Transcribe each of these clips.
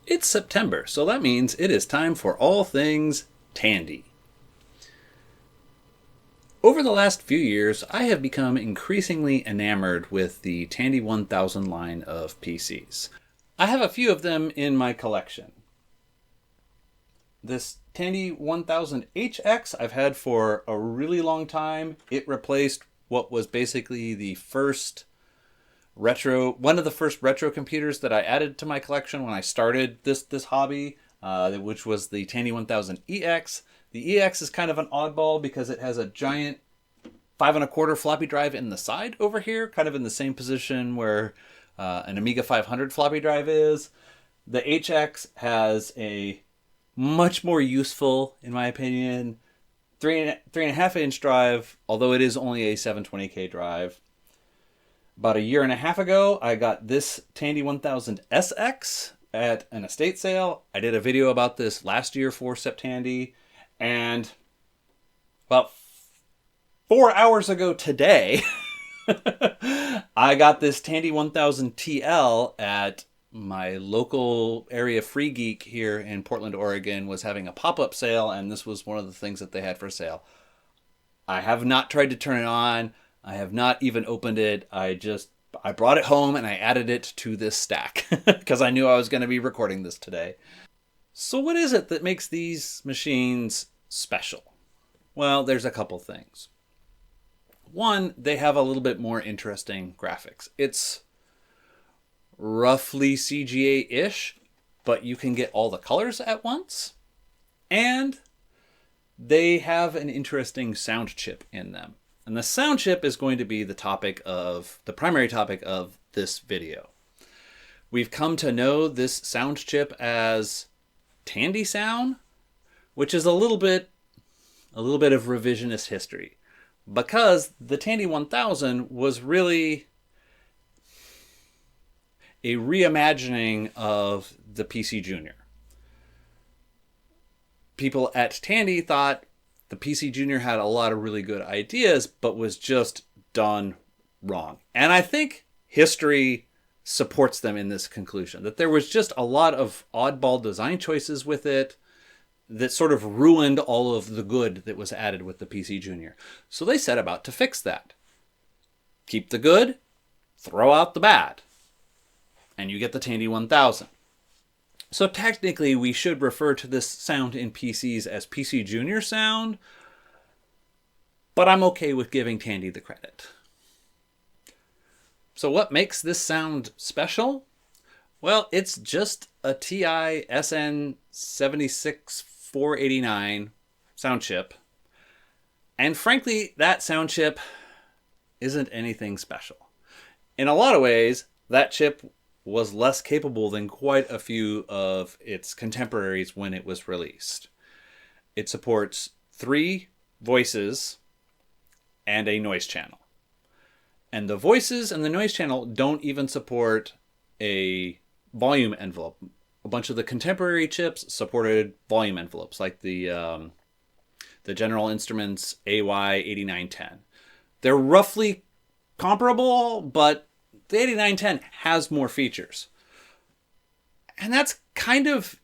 It's September, so that means it is time for all things Tandy. Over the last few years, I have become increasingly enamored with the Tandy 1000 line of PCs. I have a few of them in my collection. This Tandy 1000HX I've had for a really long time. It replaced what was basically one of the first retro computers that I added to my collection when I started this hobby, which was the Tandy 1000EX. The EX is kind of an oddball because it has a giant 5 1/4 floppy drive in the side over here, kind of in the same position where an Amiga 500 floppy drive is. The HX has a much more useful, in my opinion, 3.5 inch drive, although it is only a 720K drive. About a year and a half ago, I got this Tandy 1000SX at an estate sale. I did a video about this last year for Septandy, and about 4 hours ago today, I got this Tandy 1000 TL at my local area Free Geek here in Portland, Oregon, was having a pop-up sale, and this was one of the things that they had for sale. I have not tried to turn it on. I have not even opened it. I brought it home and I added it to this stack because I knew I was going to be recording this today. So what is it that makes these machines special? Well, there's a couple things. One, they have a little bit more interesting graphics. It's roughly CGA-ish, but you can get all the colors at once. And they have an interesting sound chip in them. And the sound chip is going to be the primary topic of this video. We've come to know this sound chip as Tandy Sound, which is a little bit of revisionist history, because the Tandy 1000 was really a reimagining of the PC Junior. People at Tandy thought the PC Junior had a lot of really good ideas, but was just done wrong. And I think history supports them in this conclusion, that there was just a lot of oddball design choices with it that sort of ruined all of the good that was added with the PC Junior. So they set about to fix that. Keep the good, throw out the bad, and you get the Tandy 1000. So technically, we should refer to this sound in PCs as PC Junior sound, but I'm okay with giving Tandy the credit. So what makes this sound special? Well, it's just a TI SN76489 sound chip. And frankly, that sound chip isn't anything special. In a lot of ways, that chip was less capable than quite a few of its contemporaries when it was released. It supports 3 voices and a noise channel. And the voices and the noise channel don't even support a volume envelope. A bunch of the contemporary chips supported volume envelopes, like the General Instruments AY8910. They're roughly comparable, but the 8910 has more features. And that's kind of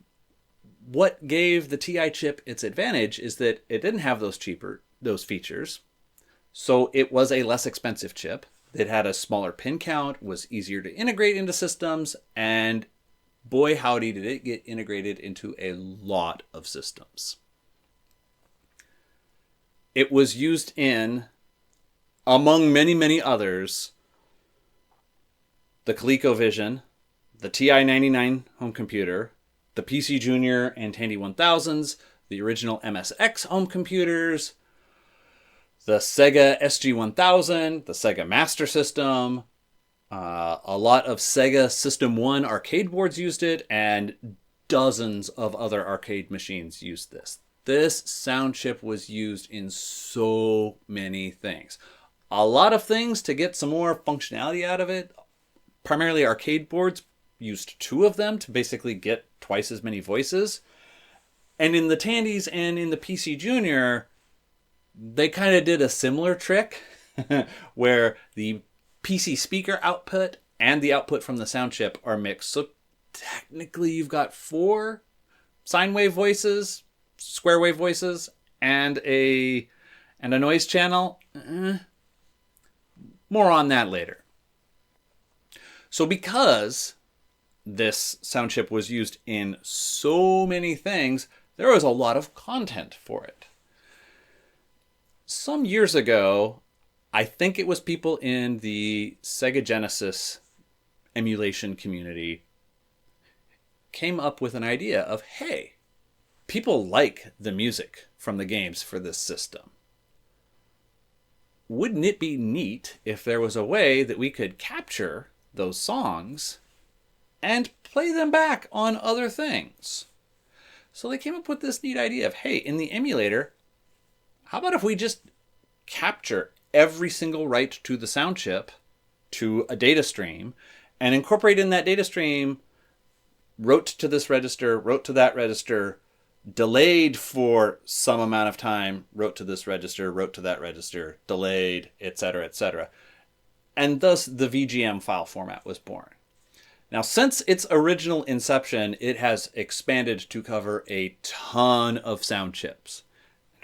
what gave the TI chip its advantage, is that it didn't have those features. So it was a less expensive chip. It had a smaller pin count, was easier to integrate into systems, and boy howdy did it get integrated into a lot of systems. It was used in, among many, many others, the ColecoVision, the TI-99 home computer, the PC Junior and Tandy 1000s, the original MSX home computers, the Sega SG-1000, the Sega Master System, a lot of Sega System 1 arcade boards used it, and dozens of other arcade machines used this. This sound chip was used in so many things. A lot of things to get some more functionality out of it. Primarily arcade boards used 2 of them to basically get twice as many voices. And in the Tandys and in the PC Junior, they kind of did a similar trick where the PC speaker output and the output from the sound chip are mixed. So technically you've got 4 sine wave voices, square wave voices, and a noise channel. More on that later. So because this sound chip was used in so many things, there was a lot of content for it. Some years ago, I think it was people in the Sega Genesis emulation community came up with an idea of, hey, people like the music from the games for this system. Wouldn't it be neat if there was a way that we could capture those songs and play them back on other things? So they came up with this neat idea of, hey, in the emulator, how about if we just capture every single write to the sound chip to a data stream and incorporate in that data stream wrote to this register, wrote to that register, delayed for some amount of time, wrote to this register, wrote to that register, delayed, etc., etc. And thus the VGM file format was born. Now, since its original inception, it has expanded to cover a ton of sound chips.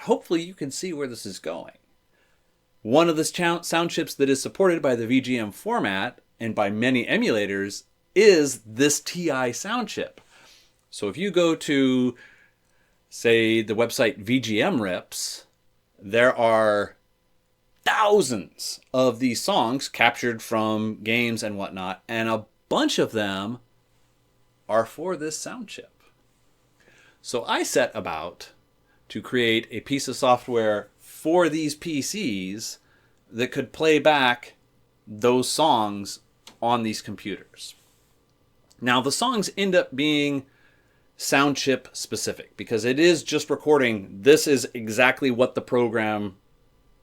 Hopefully you can see where this is going. One of the sound chips that is supported by the VGM format and by many emulators is this TI sound chip. So if you go to, say, the website VGMRips, there are thousands of these songs captured from games and whatnot, and a bunch of them are for this sound chip. So I set about to create a piece of software for these PCs that could play back those songs on these computers. Now, the songs end up being sound chip specific because it is just recording. This is exactly what the program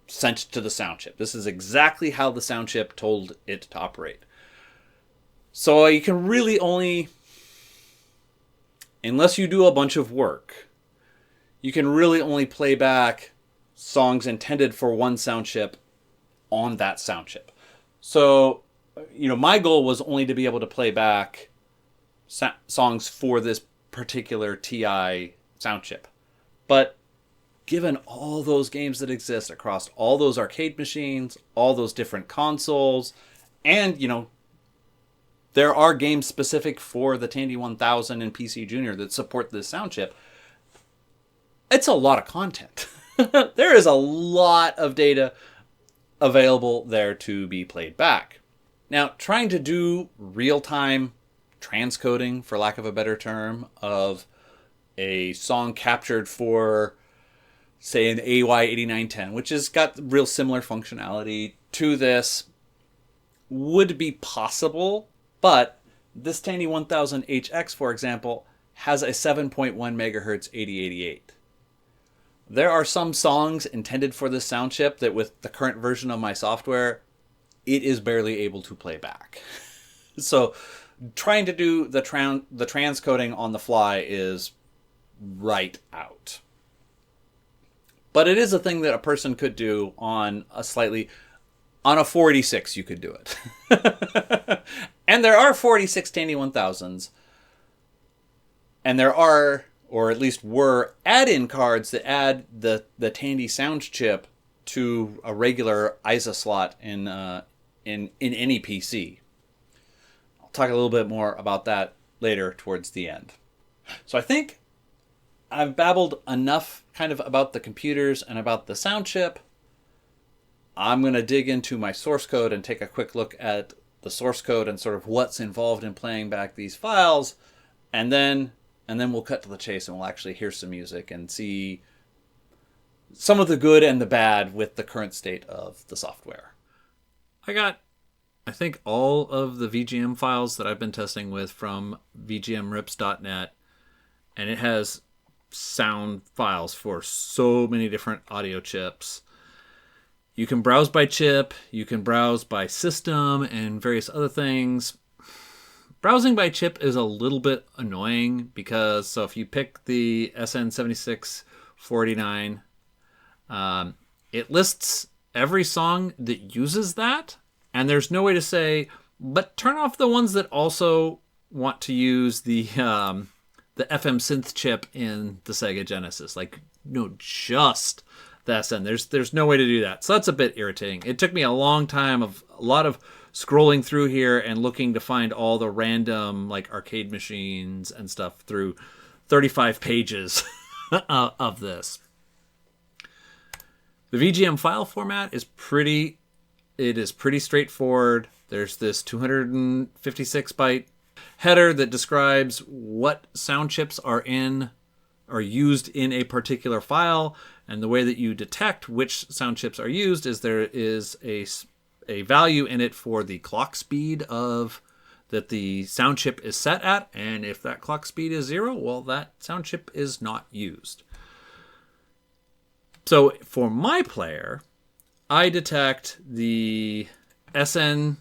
sent to the sound chip. This is exactly how the sound chip told it to operate. So you can really only, unless you do a bunch of work, you can really only play back songs intended for one sound chip on that sound chip. So, my goal was only to be able to play back songs for this particular TI sound chip. But given all those games that exist across all those arcade machines, all those different consoles, and, there are games specific for the Tandy 1000 and PC Junior that support this sound chip, it's a lot of content. There is a lot of data available there to be played back. Now, trying to do real-time transcoding, for lack of a better term, of a song captured for, say, an AY8910, which has got real similar functionality to this, would be possible, but this Tandy 1000HX, for example, has a 7.1 megahertz 8088. There are some songs intended for this sound chip that with the current version of my software, it is barely able to play back. So trying to do the transcoding on the fly is right out. But it is a thing that a person could do on a 486 you could do it. And there are 486 Tandy 1000s. And there are, or at least were, add-in cards that add the Tandy sound chip to a regular ISA slot in any PC. I'll talk a little bit more about that later towards the end. So I think I've babbled enough kind of about the computers and about the sound chip. I'm going to dig into my source code and take a quick look at the source code and sort of what's involved in playing back these files, and then we'll cut to the chase and we'll actually hear some music and see some of the good and the bad with the current state of the software. I think all of the VGM files that I've been testing with from VGMRips.net, and it has sound files for so many different audio chips. You can browse by chip, you can browse by system, and various other things. Browsing by chip is a little bit annoying because, so if you pick the SN76489, it lists every song that uses that, and there's no way to say, but turn off the ones that also want to use the FM synth chip in the Sega Genesis. Like, no, just the SN. There's no way to do that. So that's a bit irritating. It took me a long time of a lot of scrolling through here and looking to find all the random like arcade machines and stuff through 35 pages of this. The VGM file format is pretty straightforward. There's this 256 byte header that describes what sound chips are used in a particular file, and the way that you detect which sound chips are used is there is a value in it for the clock speed of that the sound chip is set at, and if that clock speed is 0, well, that sound chip is not used. So for my player, I detect the SN,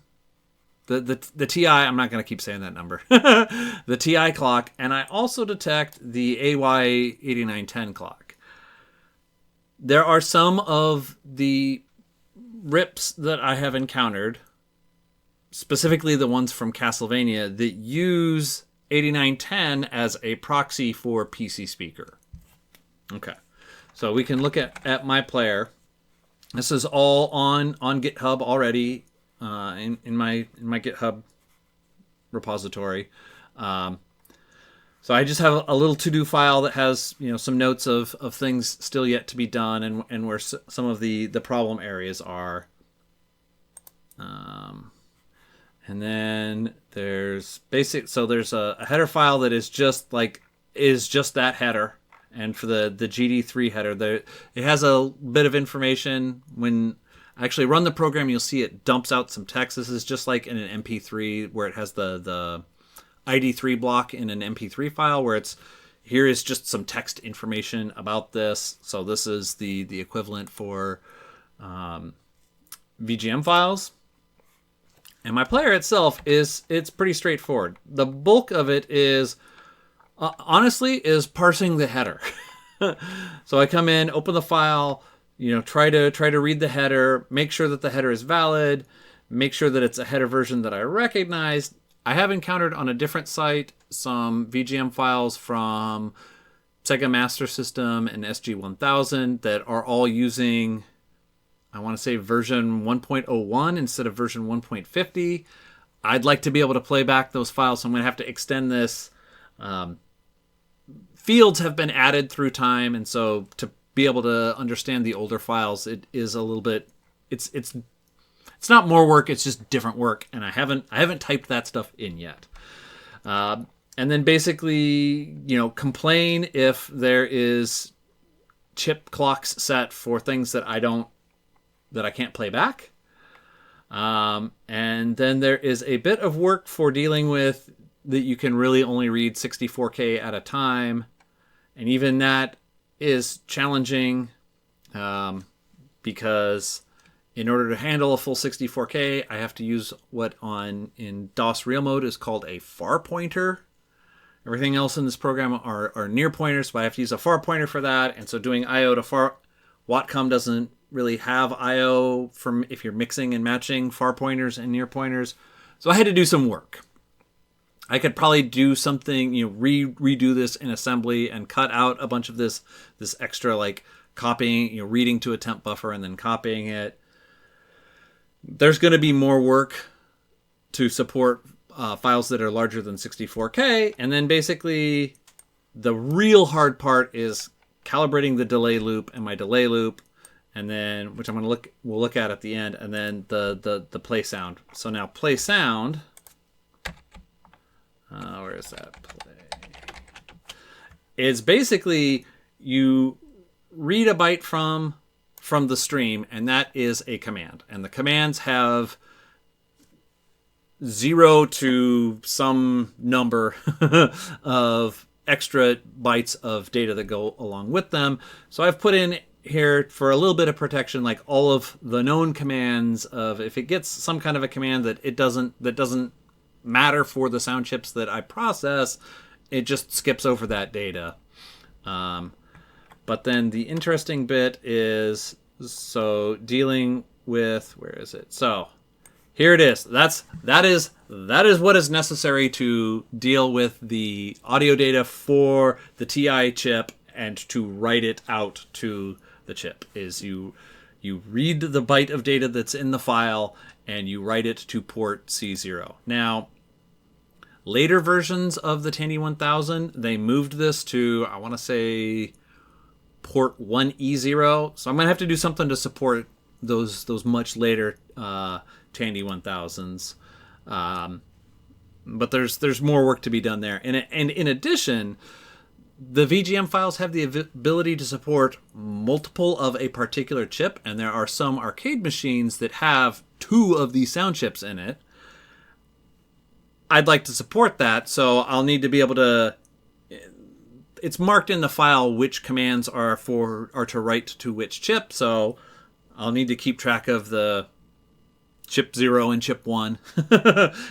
the TI, I'm not going to keep saying that number, the TI clock, and I also detect the AY8910 clock. There are some of the rips that I have encountered, specifically the ones from Castlevania, that use 8910 as a proxy for PC speaker. Okay, so we can look at my player. This is all on GitHub already, in my GitHub repository. So I just have a little to-do file that has some notes of things still yet to be done and where some of the problem areas are. And then there's there's a header file that is just that header. And for the GD3 header, it has a bit of information. When I actually run the program, you'll see it dumps out some text. This is just like in an MP3 where it has the ID3 block in an MP3 file where here is just some text information about this. So this is the equivalent for VGM files. And my player itself it's pretty straightforward. The bulk of it is honestly parsing the header. So I come in, open the file, try to read the header, make sure that the header is valid, make sure that it's a header version that I recognize. I have encountered on a different site some VGM files from Sega Master System and SG-1000 that are all using, I want to say, version 1.01 instead of version 1.50. I'd like to be able to play back those files, so I'm going to have to extend this. Fields have been added through time, and so to be able to understand the older files, it is a little bit, it's not more work, it's just different work, and I haven't typed that stuff in yet. And then basically, complain if there is chip clocks set for things that I can't play back. And then there is a bit of work for dealing with that you can really only read 64K at a time. And even that is challenging because in order to handle a full 64K, I have to use what in DOS real mode is called a far pointer. Everything else in this program are near pointers, but I have to use a far pointer for that. And so doing I/O to far, Watcom doesn't really have I/O from if you're mixing and matching far pointers and near pointers. So I had to do some work. I could probably do something, redo this in assembly and cut out a bunch of this extra like copying, reading to a temp buffer and then copying it. There's going to be more work to support files that are larger than 64K. And then basically the real hard part is calibrating the delay loop and my delay loop. And then, which we'll look at the end, and then the play sound. So now play sound. Where is that play? It's basically you read a byte from the stream, and that is a command. And the commands have 0 to some number of extra bytes of data that go along with them. So I've put in here for a little bit of protection, like all of the known commands of if it gets some kind of a command that doesn't matter for the sound chips that I process, it just skips over that data. But then the interesting bit is, so dealing with, where is it? So Here it is. That is what is necessary to deal with the audio data for the TI chip and to write it out to the chip. Is you read the byte of data that's in the file and you write it to port C0. Now, later versions of the Tandy 1000, they moved this to, I want to say, port 1E0. So I'm going to have to do something to support those much later Tandy 1000s. But there's more work to be done there. And in addition, the VGM files have the ability to support multiple of a particular chip, and there are some arcade machines that have 2 of these sound chips in it. I'd like to support that, so I'll need to be able to... It's marked in the file which commands are to write to which chip, so I'll need to keep track of the chip 0 and chip 1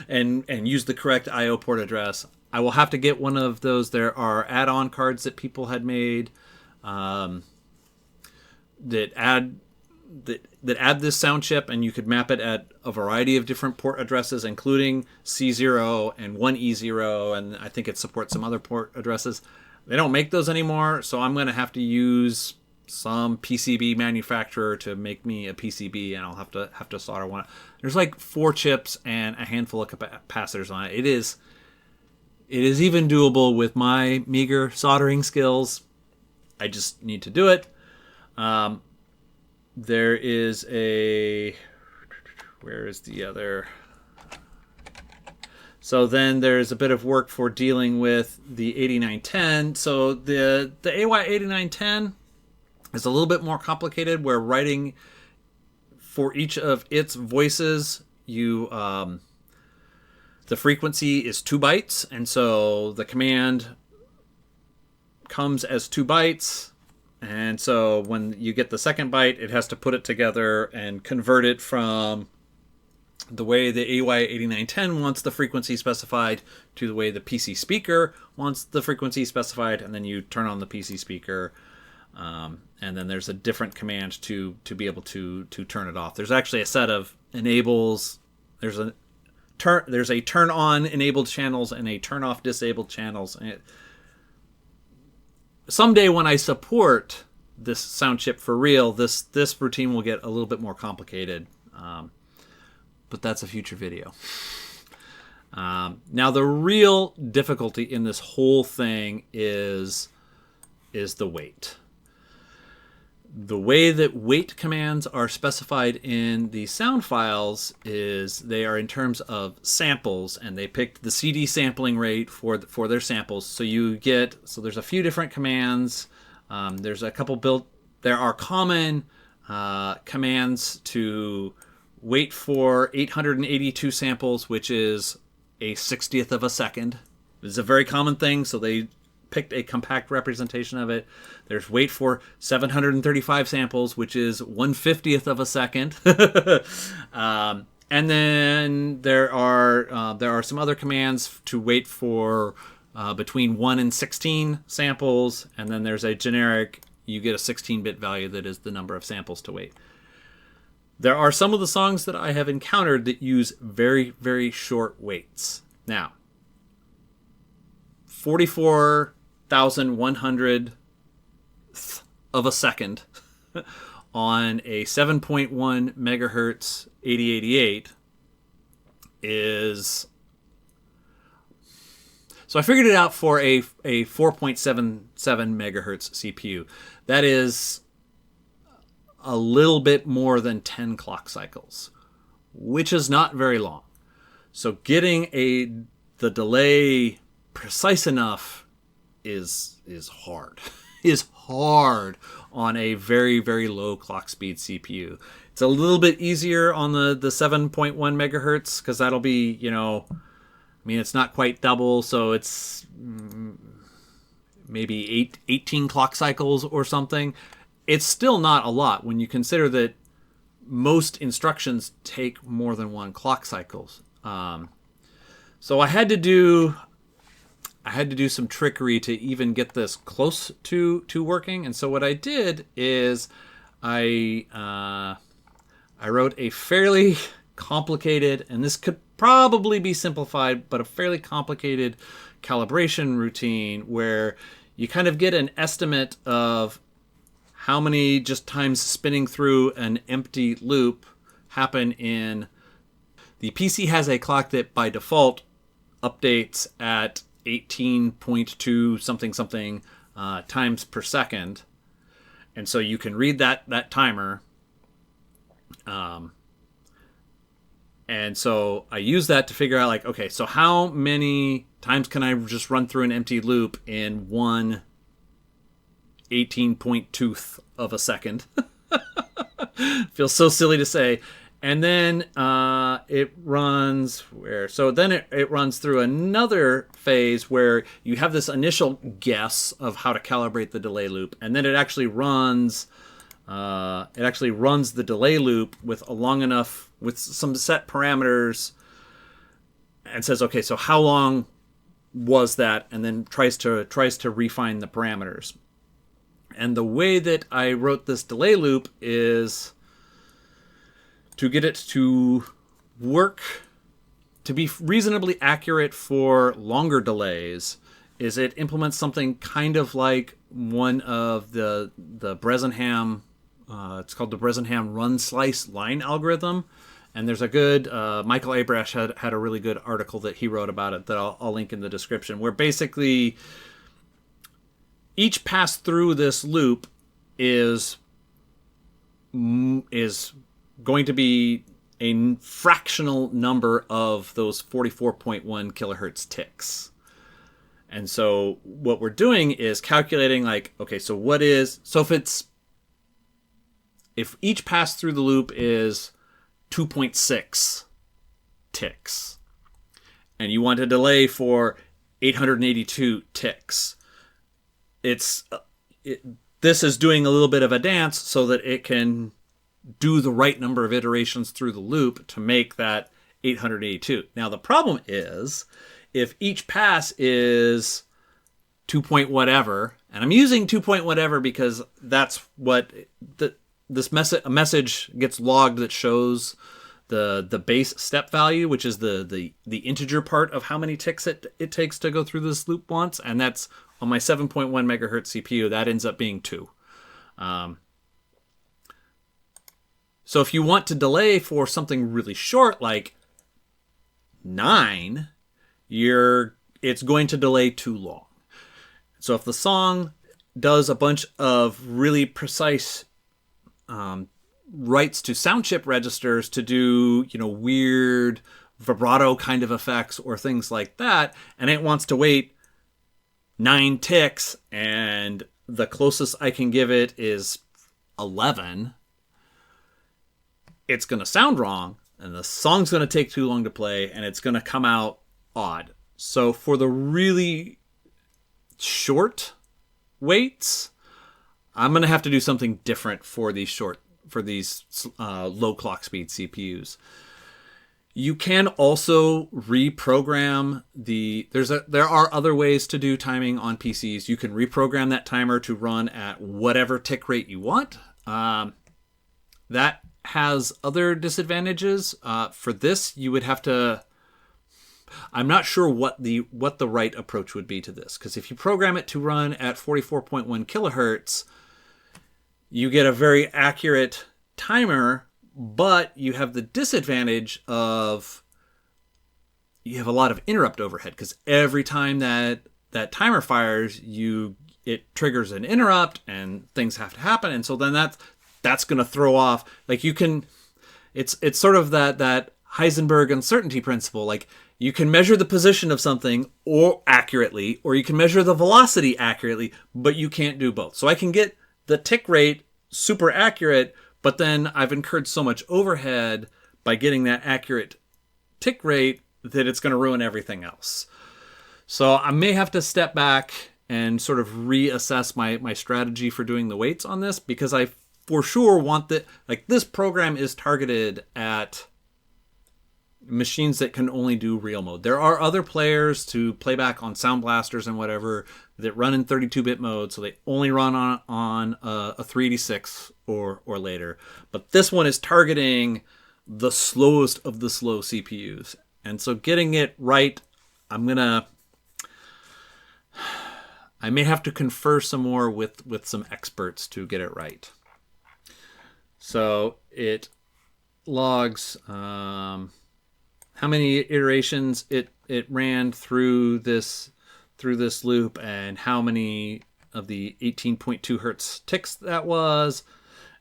and use the correct I/O port address. I will have to get one of those. There are add-on cards that people had made that add this sound chip, and you could map it at a variety of different port addresses, including C0 and 1E0, and I think it supports some other port addresses. They don't make those anymore, so I'm going to have to use some PCB manufacturer to make me a PCB, and I'll have to solder one. There's like 4 chips and a handful of capacitors on it. It is even doable with my meager soldering skills. I just need to do it. There is a... Where is the other... So then there's a bit of work for dealing with the 8910. So the AY8910 is a little bit more complicated, where writing for each of its voices, the frequency is 2 bytes, and so the command comes as 2 bytes, and so when you get the second byte, it has to put it together and convert it from the way the AY8910 wants the frequency specified to the way the PC speaker wants the frequency specified, and then you turn on the PC speaker, and then there's a different command to be able to turn it off. There's actually a set of enables. There's a turn on enabled channels and a turn off disabled channels. And someday when I support this sound chip for real, this routine will get a little bit more complicated. But that's a future video. Now the real difficulty in this whole thing is the weight. The way that weight commands are specified in the sound files is they are in terms of samples, and they picked the CD sampling rate for their samples. So there's a few different commands. There's a couple built. There are common commands to wait for 882 samples, which is a 60th of a second. This is a very common thing, so they picked a compact representation of it. There's wait for 735 samples, which is 1/50th of a second. And then there are some other commands to wait for between 1 and 16 samples, and then there's a generic, you get a 16-bit value that is the number of samples to wait. There are some of the songs that I have encountered that use very, very short waits. Now, 44,100th of a second on a 7.1 megahertz 8088 is... So I figured it out for a 4.77 megahertz CPU. That is a little bit more than 10 clock cycles, which is not very long. So getting the delay precise enough is hard. Is hard on a very, very low clock speed CPU. It's a little bit easier on the 7.1 megahertz, because that'll be, it's not quite double, so it's maybe 18 clock cycles or something. It's still not a lot when you consider that most instructions take more than 1 clock cycles. So I had to do some trickery to even get this close to working. And so what I did is I wrote a fairly complicated, and this could probably be simplified, but a fairly complicated calibration routine where you kind of get an estimate of how many just times spinning through an empty loop happen in... The PC has a clock that by default updates at 18.2 something something times per second. And so you can read that timer. And so I use that to figure out, like, okay, so how many times can I just run through an empty loop in one 18.2th of a second? Feels so silly to say. And then it runs where? So then it runs through another phase where you have this initial guess of how to calibrate the delay loop, and then it actually runs. The delay loop with some set parameters, and says, okay, so how long was that? And then tries to refine the parameters. And the way that I wrote this delay loop is to get it to work, to be reasonably accurate for longer delays, is it implements something kind of like one of the Bresenham, it's called the Bresenham run slice line algorithm. And there's a good, Michael Abrash had a really good article that he wrote about it that I'll link in the description, where basically each pass through this loop is going to be a fractional number of those 44.1 kilohertz ticks. And so what we're doing is calculating, like, okay, so if each pass through the loop is 2.6 ticks, and you want a delay for 882 ticks, this is doing a little bit of a dance so that it can do the right number of iterations through the loop to make that 882. Now the problem is, if each pass is 2 point whatever, and I'm using 2 point whatever because that's what a message gets logged that shows the base step value, which is the integer part of how many ticks it takes to go through this loop once, and that's on my 7.1 megahertz CPU. That ends up being 2. So if you want to delay for something really short, like 9, it's going to delay too long. So if the song does a bunch of really precise writes to sound chip registers to do, weird vibrato kind of effects or things like that, and it wants to wait 9 ticks, and the closest I can give it is 11, it's going to sound wrong, and the song's going to take too long to play, and it's going to come out odd. So for the really short waits, I'm going to have to do something different for these low clock speed CPUs. You can also reprogram there are other ways to do timing on PCs. You can reprogram that timer to run at whatever tick rate you want. That has other disadvantages. For this, you would have to... I'm not sure what the right approach would be to this, because if you program it to run at 44.1 kilohertz, you get a very accurate timer, but you have the disadvantage of you have a lot of interrupt overhead, because every time that timer fires, it triggers an interrupt and things have to happen, and so then that's going to throw off, like, it's sort of that Heisenberg uncertainty principle. Like, you can measure the position of something accurately, or you can measure the velocity accurately, but you can't do both. So I can get the tick rate super accurate, but then I've incurred so much overhead by getting that accurate tick rate that it's going to ruin everything else. So I may have to step back and sort of reassess my strategy for doing the weights on this, because I for sure want that, like, this program is targeted at machines that can only do real mode. There are other players to playback on sound blasters and whatever that run in 32-bit mode, so they only run on a 386 or later. But this one is targeting the slowest of the slow CPUs. And so getting it right, I may have to confer some more with some experts to get it right. So it logs how many iterations it ran through this loop, and how many of the 18.2 hertz ticks that was,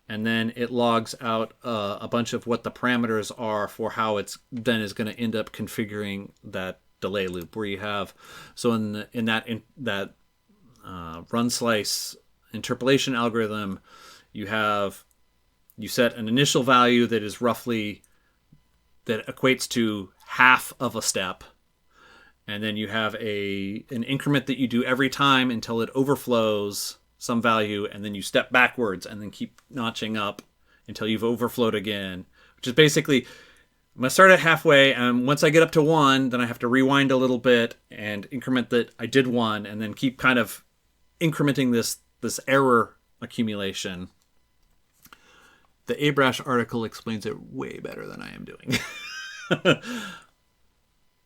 and then it logs out a bunch of what the parameters are for how it's then is going to end up configuring that delay loop, where you have, so in that run slice interpolation algorithm, you set an initial value that is roughly, that equates to half of a step, and then you have an increment that you do every time until it overflows some value, and then you step backwards and then keep notching up until you've overflowed again, which is basically, I'm going to start at halfway, and once I get up to 1, then I have to rewind a little bit and increment that I did 1, and then keep kind of incrementing this error accumulation. The Abrash article explains it way better than I am doing.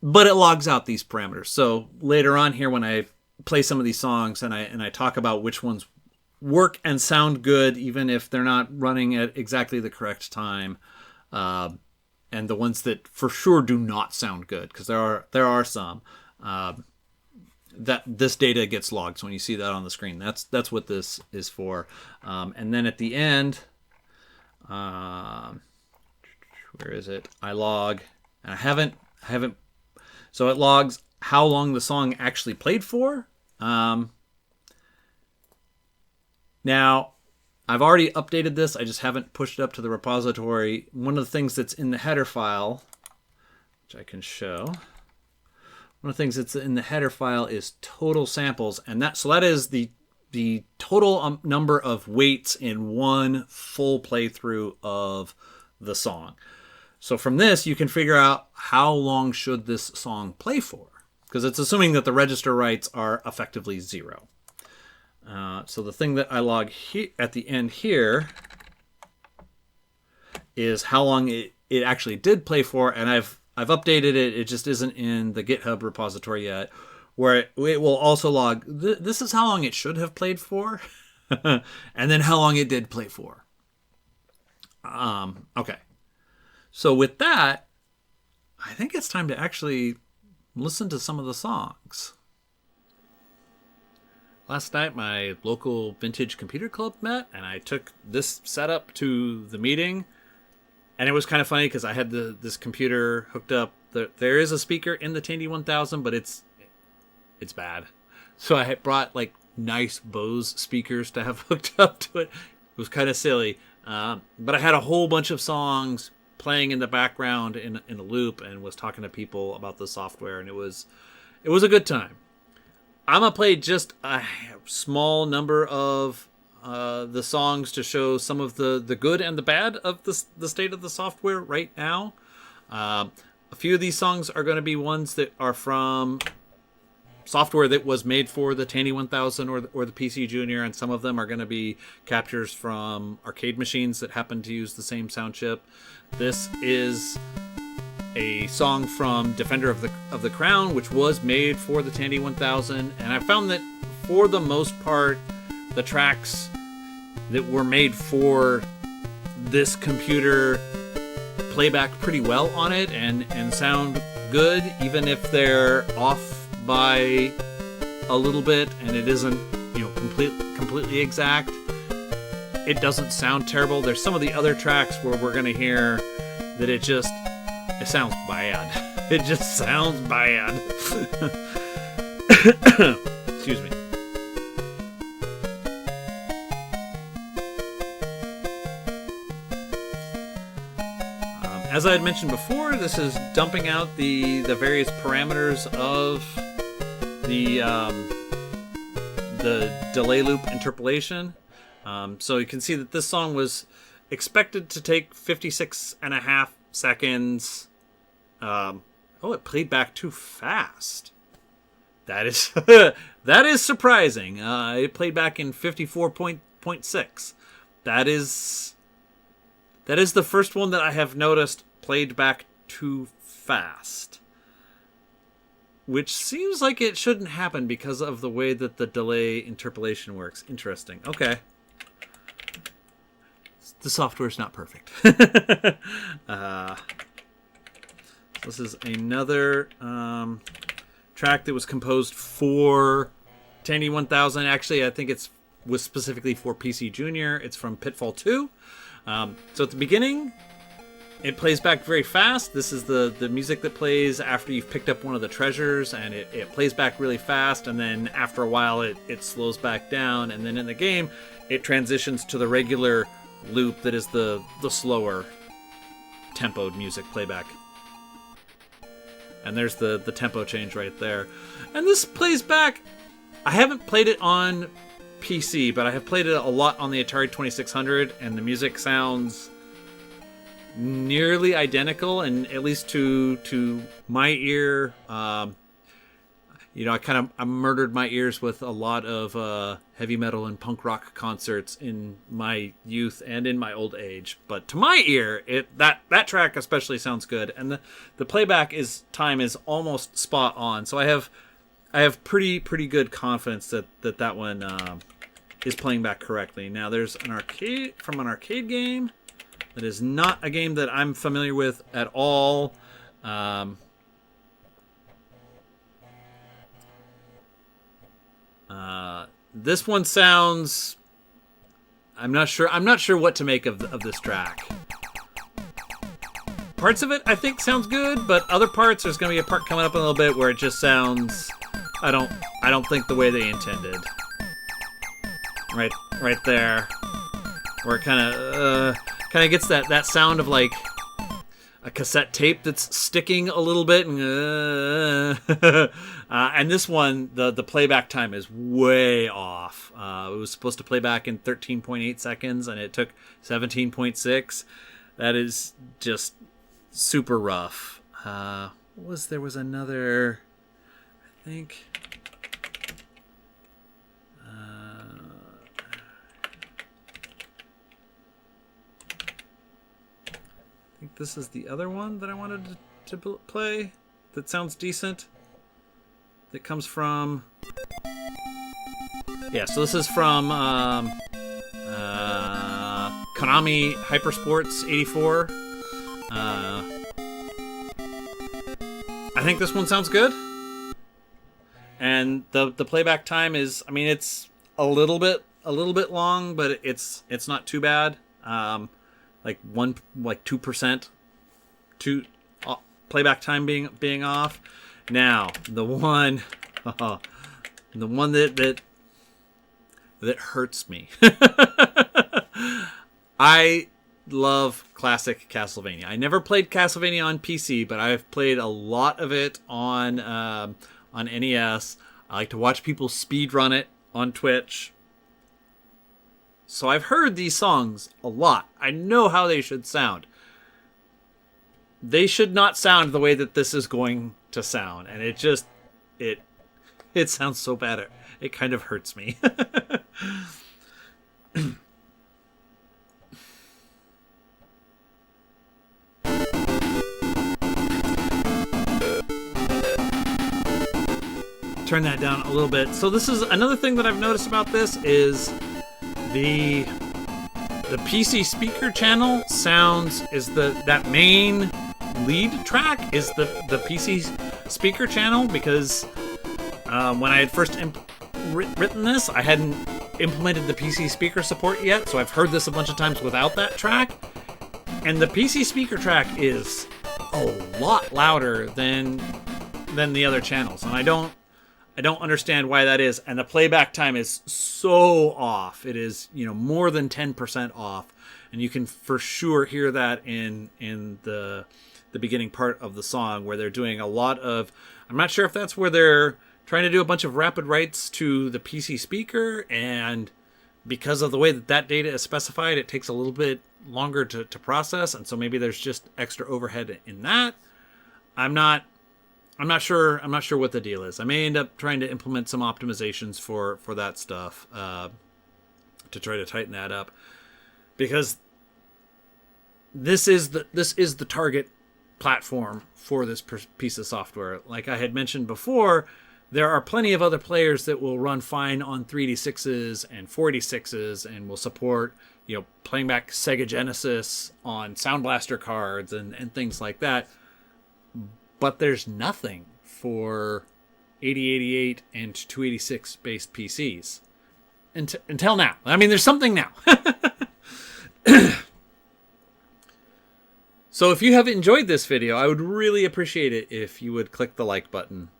But it logs out these parameters. So later on here, when I play some of these songs and I talk about which ones work and sound good, even if they're not running at exactly the correct time, and the ones that for sure do not sound good, because there are some, that this data gets logged. So when you see that on the screen, that's what this is for. And then at the end, where is it? I log, and I haven't. So it logs how long the song actually played for. Now, I've already updated this. I just haven't pushed it up to the repository. One of the things that's in the header file, which I can show, one of the things that's in the header file is total samples, and that is the total number of waits in one full playthrough of the song. So from this, you can figure out how long should this song play for, because it's assuming that the register writes are effectively 0. So the thing that I log at the end here is how long it actually did play for, and I've updated it. It just isn't in the GitHub repository yet, where it will also log, this is how long it should have played for, and then how long it did play for. Okay. So with that, I think it's time to actually listen to some of the songs. Last night, my local vintage computer club met, and I took this setup to the meeting. And it was kind of funny because I had this computer hooked up. There is a speaker in the Tandy 1000, but it's bad. So I had brought like nice Bose speakers to have hooked up to it. It was kind of silly. But I had a whole bunch of songs playing in the background in a loop, and was talking to people about the software, and it was a good time. I'm going to play just a small number of the songs to show some of the good and the bad of the state of the software right now. A few of these songs are going to be ones that are from software that was made for the Tandy 1000 or the PC Junior, and some of them are going to be captures from arcade machines that happen to use the same sound chip. This is a song from Defender of the Crown, which was made for the Tandy 1000, and I found that for the most part, the tracks that were made for this computer playback pretty well on it and sound good, even if they're off by a little bit and it isn't, completely exact. It doesn't sound terrible. There's some of the other tracks where we're going to hear that it sounds bad. It just sounds bad. Excuse me. As I had mentioned before, this is dumping out the various parameters of the delay loop interpolation. So you can see that this song was expected to take 56.5 seconds. It played back too fast. That is that is surprising. It played back in 54.6. That is the first one that I have noticed played back too fast. Which seems like it shouldn't happen because of the way that the delay interpolation works. Interesting. Okay. The software's not perfect. This is another track that was composed for Tandy 1000. Actually, I think it was specifically for PC Junior. It's from Pitfall 2. So at the beginning, it plays back very fast. This is the music that plays after you've picked up one of the treasures, and it plays back really fast, and then after a while it slows back down, and then in the game it transitions to the regular loop that is the slower tempoed music playback. And there's the tempo change right there. And this plays back. I haven't played it on PC, but I have played it a lot on the Atari 2600, and the music sounds nearly identical, and at least to my ear. I murdered my ears with a lot of heavy metal and punk rock concerts in my youth and in my old age. But to my ear, that track especially sounds good, and the playback time is almost spot on. So I have pretty good confidence that one is playing back correctly. Now there's an arcade game that is not a game that I'm familiar with at all. This one sounds. I'm not sure what to make of this track. Parts of it I think sounds good, but other parts, there's gonna be a part coming up in a little bit where it just sounds. I don't think the way they intended. Right there, where it kind of gets that sound of like a cassette tape that's sticking a little bit, and this one, the playback time is way off. It was supposed to play back in 13.8 seconds, and it took 17.6. That is just super rough. There was another, I think. I think this is the other one that I wanted to play that sounds decent. That comes from... Yeah, so this is from Konami Hypersports 84. I think this one sounds good. And the playback time is, I mean, it's a little bit long, but it's not too bad. Like 2% playback time being off. Now the one that hurts me. I love classic Castlevania. I never played Castlevania on PC, but I've played a lot of it on NES. I like to watch people speedrun it on Twitch. So I've heard these songs a lot. I know how they should sound. They should not sound the way that this is going to sound. And it sounds so bad. It kind of hurts me. Turn that down a little bit. So this is another thing that I've noticed about this is the PC speaker channel that main lead track is the PC speaker channel, because when I had first written this, I hadn't implemented the PC speaker support yet, so I've heard this a bunch of times without that track, and the PC speaker track is a lot louder than the other channels, and I don't understand why that is, and the playback time is so off. It is, more than 10% off, and you can for sure hear that in the beginning part of the song where they're doing a lot of. I'm not sure if that's where they're trying to do a bunch of rapid writes to the PC speaker, and because of the way that data is specified, it takes a little bit longer to process, and so maybe there's just extra overhead in that. I'm not sure what the deal is. I may end up trying to implement some optimizations for that stuff to try to tighten that up, because this is the target platform for this piece of software. Like I had mentioned before, there are plenty of other players that will run fine on 386s and 46s and will support, Playback Sega Genesis on Sound Blaster cards and things like that. But there's nothing for 8088 and 286 based PCs until now. I mean, there's something now. So if you have enjoyed this video, I would really appreciate it if you would click the like button.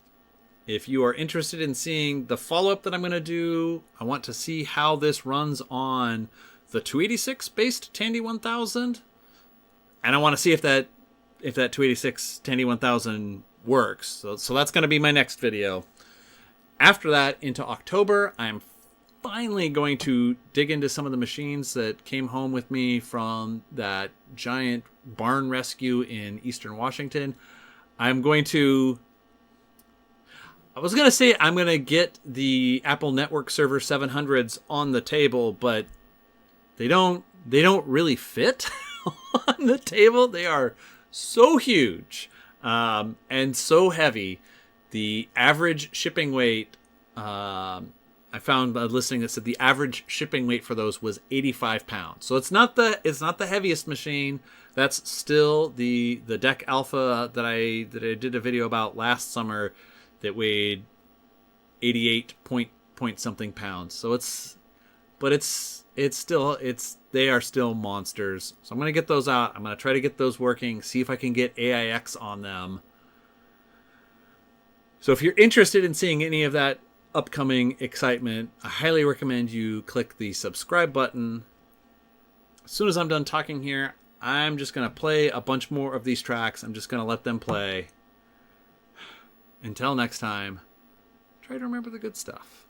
If you are interested in seeing the follow-up that I'm going to do, I want to see how this runs on the 286 based Tandy 1000. And I want to see if that 286 Tandy 1000 works. So that's going to be my next video. After that, into October, I'm finally going to dig into some of the machines that came home with me from that giant barn rescue in Eastern Washington. I'm going to get the Apple Network Server 700s on the table, but they don't really fit on the table. They are so huge and so heavy. The average shipping weight, I found a listing that said the average shipping weight for those was 85 pounds. So it's not the heaviest machine. That's still the Deck Alpha that I did a video about last summer that weighed 88 point something pounds. So they are still monsters. So I'm going to get those out. I'm going to try to get those working, see if I can get AIX on them. So if you're interested in seeing any of that upcoming excitement, I highly recommend you click the subscribe button. As soon as I'm done talking here, I'm just going to play a bunch more of these tracks. I'm just going to let them play. Until next time, try to remember the good stuff.